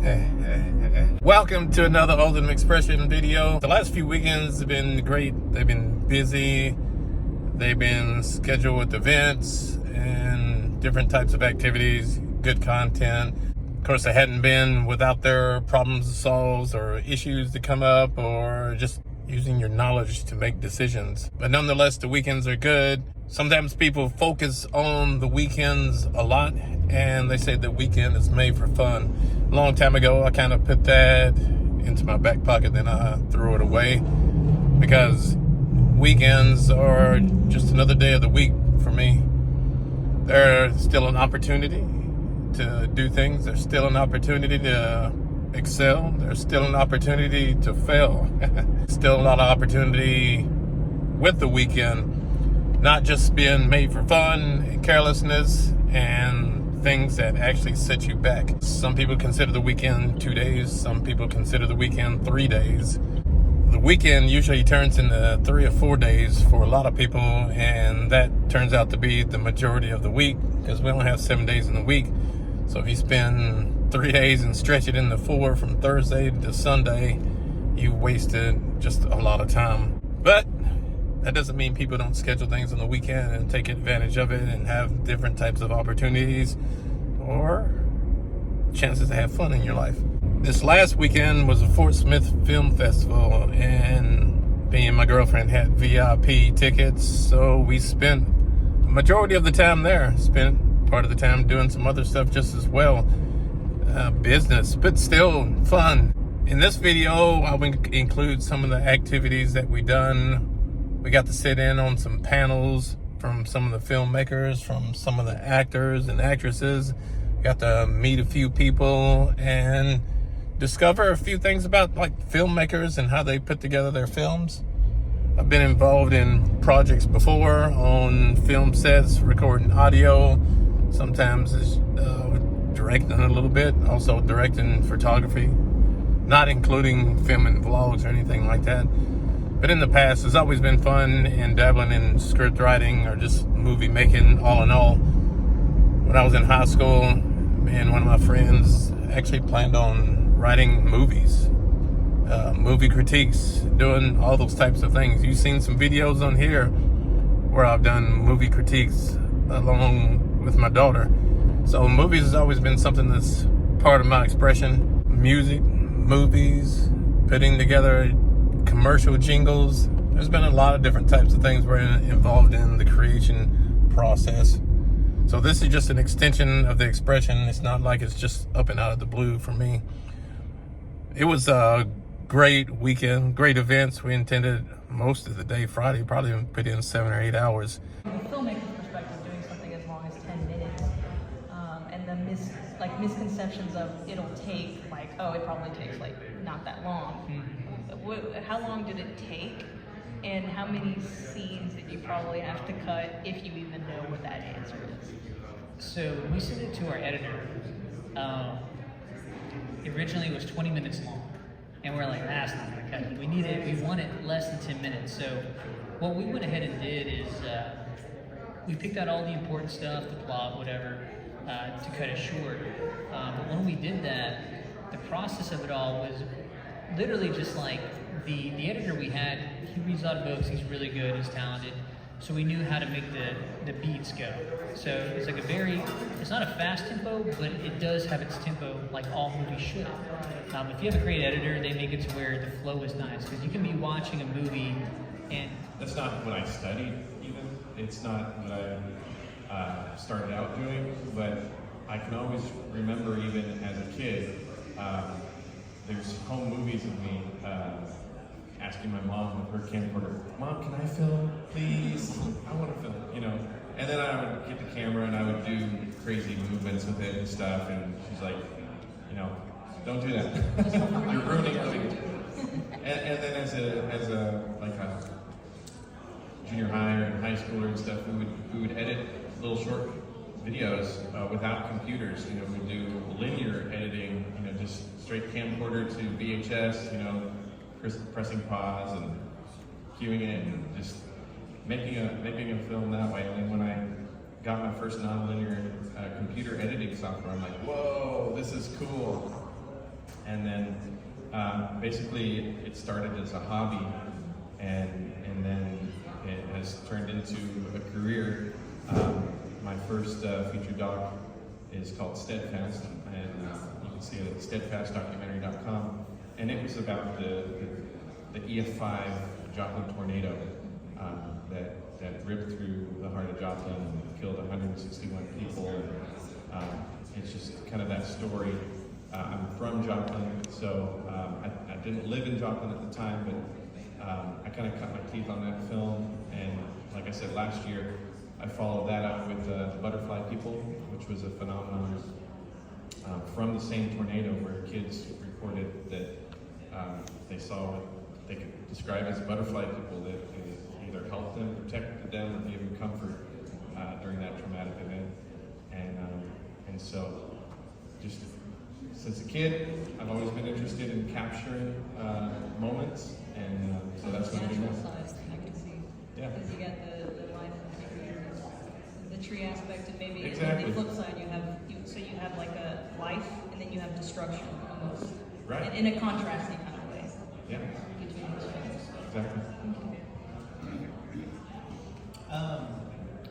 Welcome to another Ultimate Expression video. The last few weekends have been great. They've been busy. They've been scheduled with events and different types of activities, good content. Of course, they hadn't been without their problems solved or issues to come up or just using your knowledge to make decisions. But nonetheless, the weekends are good. Sometimes people focus on the weekends a lot and they say the weekend is made for fun. A long time ago, I kind of put that into my back pocket, then I threw it away because weekends are just another day of the week for me. There's still an opportunity to do things. There's still an opportunity to excel. There's still an opportunity to fail. Still a lot of opportunity with the weekend, not just being made for fun and carelessness and things that actually set you back. Some people consider the weekend 2 days. Some people consider the weekend 3 days. The weekend usually turns into 3 or 4 days for a lot of people, and that turns out to be the majority of the week because we only have 7 days in the week. So if you spend 3 days and stretch it into 4 from Thursday to Sunday, you wasted just a lot of time. But that doesn't mean people don't schedule things on the weekend and take advantage of it and have different types of opportunities or chances to have fun in your life. This last weekend was a Fort Smith Film Festival, and me and my girlfriend had VIP tickets, so we spent the majority of the time there. Spent part of the time doing some other stuff just as well. Business, but still fun. In this video, I will include some of the activities that we done. We got to sit in on some panels from some of the filmmakers, from some of the actors and actresses. Got to meet a few people and discover a few things about like filmmakers and how they put together their films. I've been involved in projects before on film sets, recording audio, sometimes directing a little bit, also directing photography, not including filming vlogs or anything like that. But in the past, it's always been fun and dabbling in script writing or just movie making, all in all. When I was in high school, me and one of my friends actually planned on writing movies, movie critiques, doing all those types of things. You've seen some videos on here where I've done movie critiques along with my daughter. So movies has always been something that's part of my expression. Music, movies, putting together commercial jingles. There's been a lot of different types of things we're involved in the creation process. So this is just an extension of the expression. It's not like it's just up and out of the blue for me. It was a great weekend, great events. We attended most of the day Friday, probably put in 7 or 8 hours. From a filmmaker's perspective, doing something as long as 10 minutes, and the misconceptions of it'll take like, oh, it probably takes like not that long. How long did it take, and how many scenes did you probably have to cut if you even know what that answer is? So we sent it to our editor. Originally it was 20 minutes long, and we're like, that's not gonna cut it. We want it less than 10 minutes. So what we went ahead and did is we picked out all the important stuff, the plot, whatever, to cut it short. But when we did that, the process of it all was literally just like the editor we had. He reads a lot of books, he's really good, he's talented, so we knew how to make the beats go. So it's like it's not a fast tempo, but it does have its tempo like all movies should. If you have a great editor, they make it to where the flow is nice, because you can be watching a movie and... That's not what I studied even. It's not what I started out doing, but I can always remember even as a kid, there's home movies of me asking my mom with her camcorder, "Mom, can I film, please? I want to film," you know. And then I would get the camera and I would do crazy movements with it and stuff. And she's like, you know, "Don't do that. You're ruining everything." And then as a junior high or high schooler and stuff, we would edit little short videos without computers. You know, we do linear editing. You know, just straight camcorder to VHS. You know, pressing pause and cueing it and just making a film that way. And then when I got my first nonlinear computer editing software, I'm like, whoa, this is cool. And then basically it started as a hobby, and then it has turned into a career. My first feature doc is called Steadfast, and you can see it at steadfastdocumentary.com. And it was about the EF5 Joplin tornado that ripped through the heart of Joplin and killed 161 people. And it's just kind of that story. I'm from Joplin, so I didn't live in Joplin at the time, but I kind of cut my teeth on that film. And like I said, last year, I followed that up with the Butterfly People, which was a phenomenon from the same tornado where kids reported that they saw what they could describe as butterfly people that either helped them, protected them, or gave them comfort during that traumatic event. And so, just since a kid, I've always been interested in capturing moments, and so that's what I do now. I can see. Yeah. Because you got the life and the tree aspect, and maybe Exactly. on the flip side, you have like a life, and then you have destruction almost. Right. In a contrasting kind of way. Yeah. Between those things. Exactly.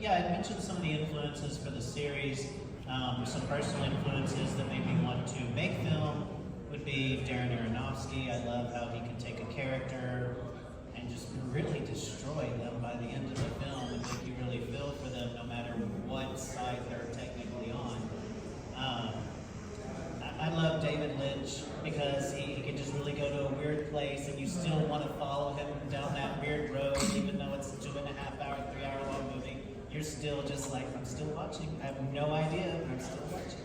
Yeah, I mentioned some of the influences for the series. Some personal influences that made me want to make film would be Darren Aronofsky. I love how he can take a character and just really destroy them by the end of the film and make you really feel for them no matter what side they're technically on. I love David Lynch because he can just really go to a weird place and you still want to follow him down that weird road even though it's a 2.5 hour, 3 hour long movie. You're still just like, I'm still watching. I have no idea, but I'm still watching.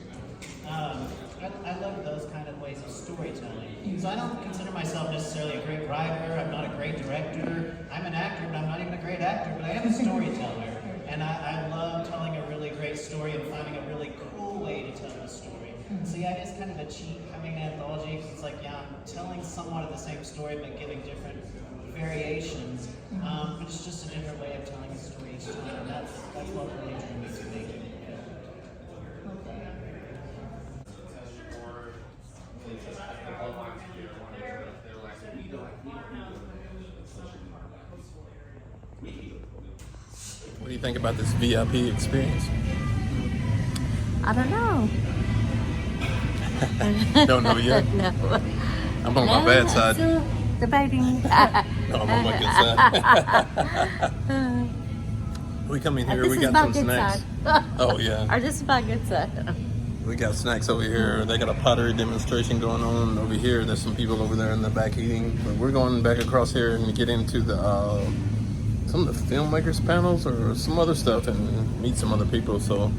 I love those kind of ways of storytelling. So I don't consider myself necessarily a great writer. I'm not a great director. I'm an actor, but I'm not even a great actor, but I am a storyteller. And I love telling a really great story and finding a really cool way to tell a story. So yeah, it is kind of a cheat having an anthology because it's like, yeah, I'm telling somewhat of the same story but giving different variations. But it's just a different way of telling a story each time. And that's what really drew me to making it. What do you think about this VIP experience? I don't know. Don't know yet. No. I'm on my bad side. Still debating. No, I'm on my good side. We come in here, This we is got about some good snacks. side. Oh yeah. Or just about good side. We got snacks over here. They got a pottery demonstration going on over here. There's some people over there in the back eating. But we're going back across here and get into the some of the filmmakers panels or some other stuff and meet some other people. So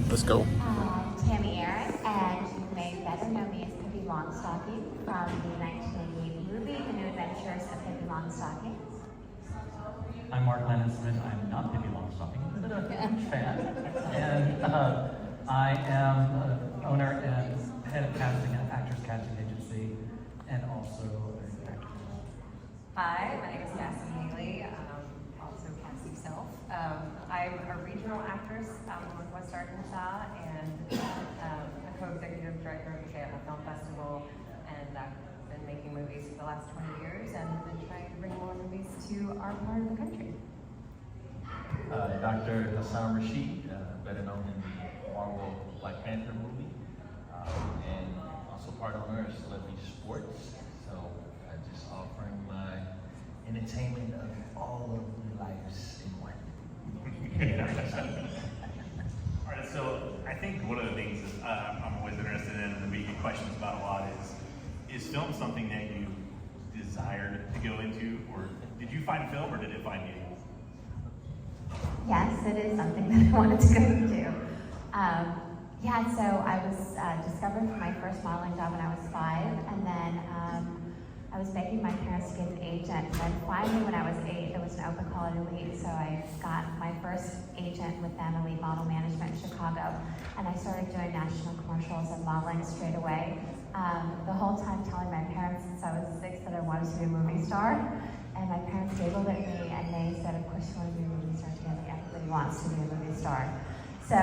let's go. Tammy Aaron, and you may better know me as PiPi Longstocking from the 1988 movie, The New Adventures of PiPi Longstocking. I'm Mark Lennon-Smith. I'm not PiPi Longstocking, but a huge fan. And I am owner and head of casting at Actors Casting Agency, and also an actor. Hi, my name is Cassie Haley, also Cassie self. I'm a regional actress out in Northwest Arkansas and a co-executive director of the Fayetteville Film Festival, and I've been making movies for the last 20 years and been trying to bring more movies to our part of the country. Dr. Hassan Rashid, better known in the Marvel Black Panther movie, and also part owner of Celebrity Sports. So just offering my entertainment of all of the lives in one. All right, so I think one of the things that I'm always interested in and we get questions about a lot is film something that you desired to go into, or did you find film or did it find you? Yes, it is something that I wanted to go into. Yeah, so I was discovered for my first modeling job when I was 5, and then I was begging my parents to get an agent, and then finally when I was 8, there was an open call at Elite, so I got my first agent with them, Elite Model Management in Chicago, and I started doing national commercials and modeling straight away. The whole time telling my parents since I was 6 that I wanted to be a movie star, and my parents giggled at me, and they said, of course you want to be a movie star together, everybody wants to be a movie star. So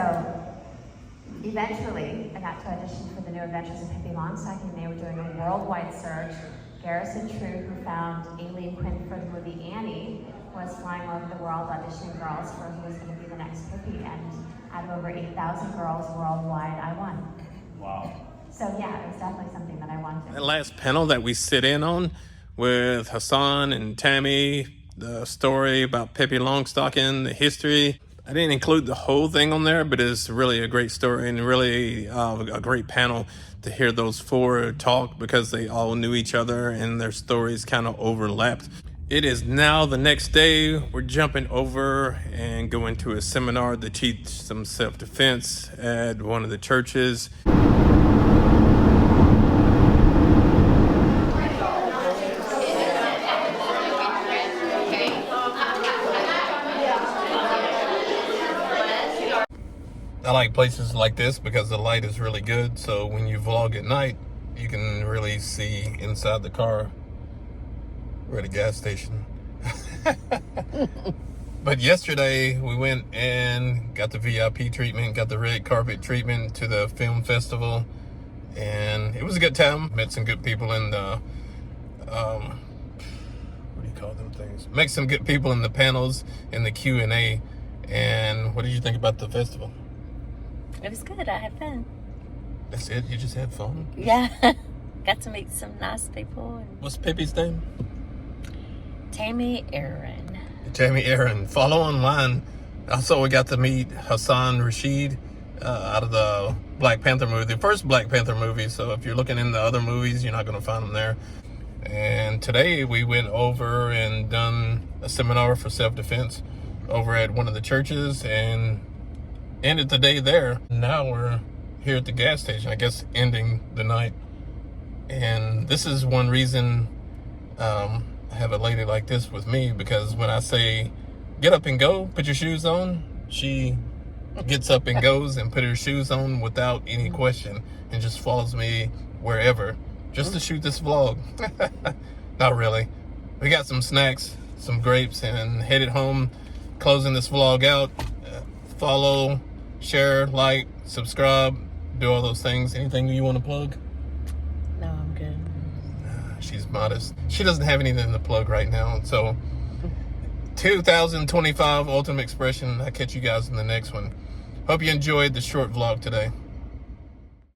eventually, I got to audition for the New Adventures of PiPi Longstocking, and they were doing a worldwide search. Garrison True, who found Aileen Quinn for the movie Annie, was flying over the world auditioning girls for who was going to be the next PiPi, and out of over 8,000 girls worldwide, I won. Wow. So yeah, it was definitely something that I wanted. That last panel that we sit in on with Hassan and Tammy, the story about PiPi Longstocking, the history. I didn't include the whole thing on there, but it's really a great story and really a great panel to hear those four talk because they all knew each other and their stories kind of overlapped. It is now the next day. We're jumping over and going to a seminar to teach some self-defense at one of the churches. I like places like this because the light is really good, so when you vlog at night, you can really see inside the car. We're at a gas station. But yesterday we went and got the VIP treatment, got the red carpet treatment to the film festival, and it was a good time. Met some good people in the what do you call them things? Met some good people in the panels, in the Q&A. And what did you think about the festival? It was good. I had fun. That's it? You just had fun? Yeah. Got to meet some nice people. And What's PiPi's name? Tammy Aaron. Tammy Aaron. Follow online. Also, we got to meet Hassan Rashid out of the Black Panther movie, the first Black Panther movie. So if you're looking in the other movies, you're not going to find them there. And today we went over and done a seminar for self-defense over at one of the churches and ended the day there. Now we're here at the gas station, I guess ending the night. And this is one reason I have a lady like this with me, because when I say get up and go, put your shoes on, she gets up and goes and put her shoes on without any question and just follows me wherever just to shoot this vlog. Not really. We got some snacks, some grapes, and headed home, closing this vlog out. Follow, share, like, subscribe, do all those things. Anything you want to plug? No, I'm good. She's modest. She doesn't have anything to plug right now. So 2025 Ultimate Expression. I'll catch you guys in the next one. Hope you enjoyed the short vlog today.